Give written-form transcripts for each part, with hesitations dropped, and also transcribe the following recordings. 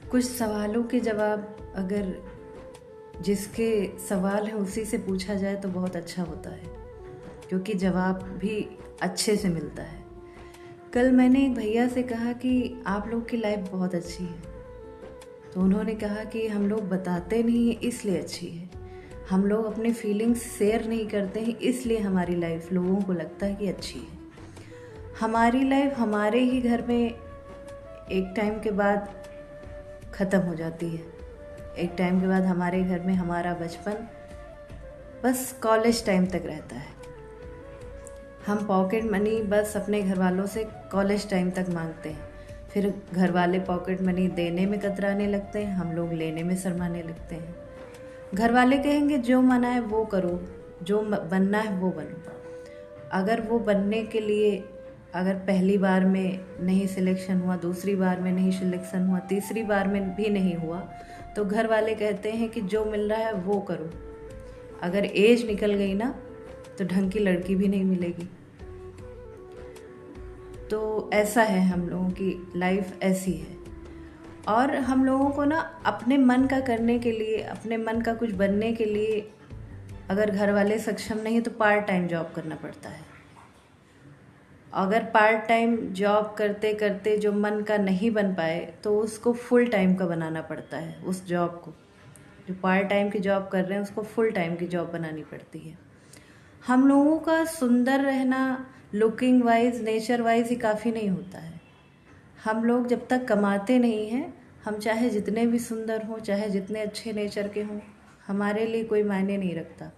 कुछ सवालों के जवाब अगर जिसके सवाल हैं उसी से पूछा जाए तो बहुत अच्छा होता है, क्योंकि जवाब भी अच्छे से मिलता है। कल मैंने एक भैया से कहा कि आप लोग की लाइफ बहुत अच्छी है, तो उन्होंने कहा कि हम लोग बताते नहीं हैं इसलिए अच्छी है, हम लोग अपने फीलिंग्स शेयर नहीं करते हैं इसलिए हमारी लाइफ लोगों को लगता है कि अच्छी है। हमारी लाइफ हमारे ही घर में एक टाइम के बाद ख़त्म हो जाती है। एक टाइम के बाद हमारे घर में हमारा बचपन बस कॉलेज टाइम तक रहता है। हम पॉकेट मनी बस अपने घर वालों से कॉलेज टाइम तक मांगते हैं, फिर घर वाले पॉकेट मनी देने में कतराने लगते हैं, हम लोग लेने में शर्माने लगते हैं। घर वाले कहेंगे जो मना है वो करो, जो बनना है वो बनो। अगर वो बनने के लिए अगर पहली बार में नहीं सिलेक्शन हुआ, दूसरी बार में नहीं सिलेक्शन हुआ, तीसरी बार में भी नहीं हुआ, तो घर वाले कहते हैं कि जो मिल रहा है वो करो। अगर एज निकल गई ना तो ढंग की लड़की भी नहीं मिलेगी। तो ऐसा है, हम लोगों की लाइफ ऐसी है। और हम लोगों को ना अपने मन का करने के लिए, अपने मन का कुछ बनने के लिए अगर घर वाले सक्षम नहीं तो पार्ट टाइम जॉब करना पड़ता है। अगर पार्ट टाइम जॉब करते करते जो मन का नहीं बन पाए तो उसको फुल टाइम का बनाना पड़ता है। उस जॉब को, जो पार्ट टाइम की जॉब कर रहे हैं उसको फुल टाइम की जॉब बनानी पड़ती है। हम लोगों का सुंदर रहना लुकिंग वाइज, नेचर वाइज ही काफ़ी नहीं होता है। हम लोग जब तक कमाते नहीं हैं, हम चाहे जितने भी सुंदर हों, चाहे जितने अच्छे नेचर के हों, हमारे लिए कोई मायने नहीं रखता।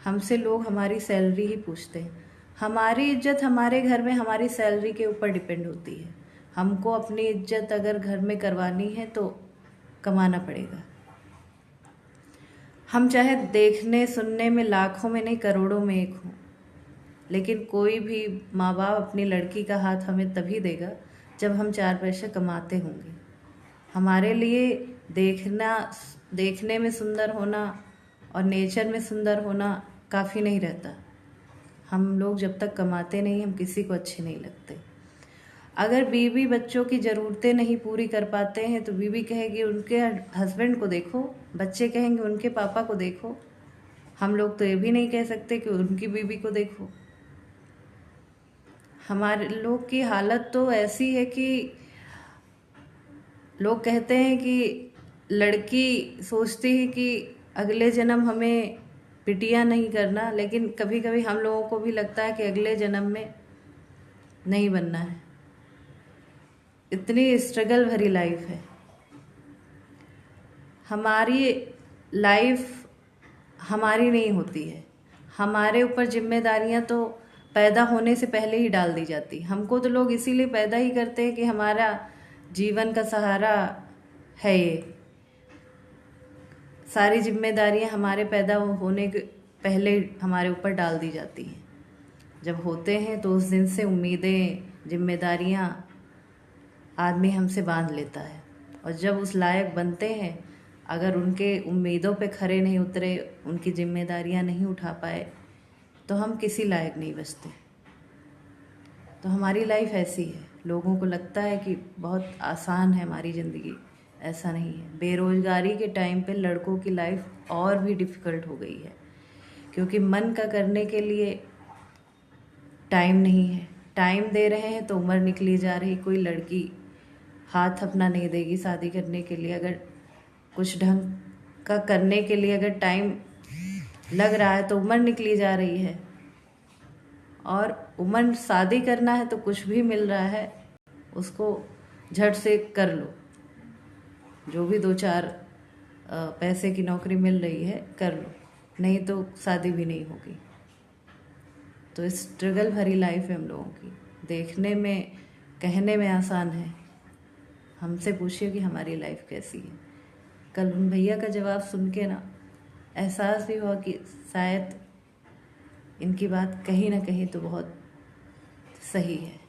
हमसे लोग हमारी सैलरी ही पूछते हैं। हमारी इज्जत हमारे घर में हमारी सैलरी के ऊपर डिपेंड होती है। हमको अपनी इज्जत अगर घर में करवानी है तो कमाना पड़ेगा। हम चाहे देखने सुनने में लाखों में नहीं करोड़ों में एक हों, लेकिन कोई भी माँ बाप अपनी लड़की का हाथ हमें तभी देगा जब हम 4 पैसे कमाते होंगे। हमारे लिए देखने में सुंदर होना और नेचर में सुंदर होना काफ़ी नहीं रहता। हम लोग जब तक कमाते नहीं, हम किसी को अच्छे नहीं लगते। अगर बीवी बच्चों की ज़रूरतें नहीं पूरी कर पाते हैं तो बीवी कहेगी उनके हस्बैंड को देखो, बच्चे कहेंगे उनके पापा को देखो। हम लोग तो ये भी नहीं कह सकते कि उनकी बीवी को देखो। हमारे लोग की हालत तो ऐसी है कि लोग कहते हैं कि लड़की सोचती है कि अगले जन्म हमें बिटिया नहीं करना, लेकिन कभी कभी हम लोगों को भी लगता है कि अगले जन्म में नहीं बनना है। इतनी स्ट्रगल भरी लाइफ है हमारी। लाइफ हमारी नहीं होती है, हमारे ऊपर जिम्मेदारियां तो पैदा होने से पहले ही डाल दी जाती। हमको तो लोग इसीलिए पैदा ही करते हैं कि हमारा जीवन का सहारा है। ये सारी जिम्मेदारियां हमारे पैदा होने के पहले हमारे ऊपर डाल दी जाती हैं। जब होते हैं तो उस दिन से उम्मीदें, जिम्मेदारियां आदमी हमसे बांध लेता है, और जब उस लायक बनते हैं, अगर उनके उम्मीदों पे खरे नहीं उतरे, उनकी जिम्मेदारियां नहीं उठा पाए, तो हम किसी लायक नहीं बचते। तो हमारी लाइफ ऐसी है। लोगों को लगता है कि बहुत आसान है हमारी ज़िंदगी, ऐसा नहीं है। बेरोज़गारी के टाइम पे लड़कों की लाइफ और भी डिफ़िकल्ट हो गई है, क्योंकि मन का करने के लिए टाइम नहीं है। टाइम दे रहे हैं तो उम्र निकली जा रही। कोई लड़की हाथ अपना नहीं देगी शादी करने के लिए। अगर कुछ ढंग का करने के लिए अगर टाइम लग रहा है तो उम्र निकली जा रही है, और उम्र शादी करना है तो कुछ भी मिल रहा है उसको झट से कर लो। जो भी 2-4 पैसे की नौकरी मिल रही है कर लो, नहीं तो शादी भी नहीं होगी। तो स्ट्रगल भरी लाइफ है हम लोगों की। देखने में, कहने में आसान है, हमसे पूछिए कि हमारी लाइफ कैसी है। कल उन भैया का जवाब सुन के ना एहसास भी हुआ कि शायद इनकी बात कहीं ना कहीं तो बहुत सही है।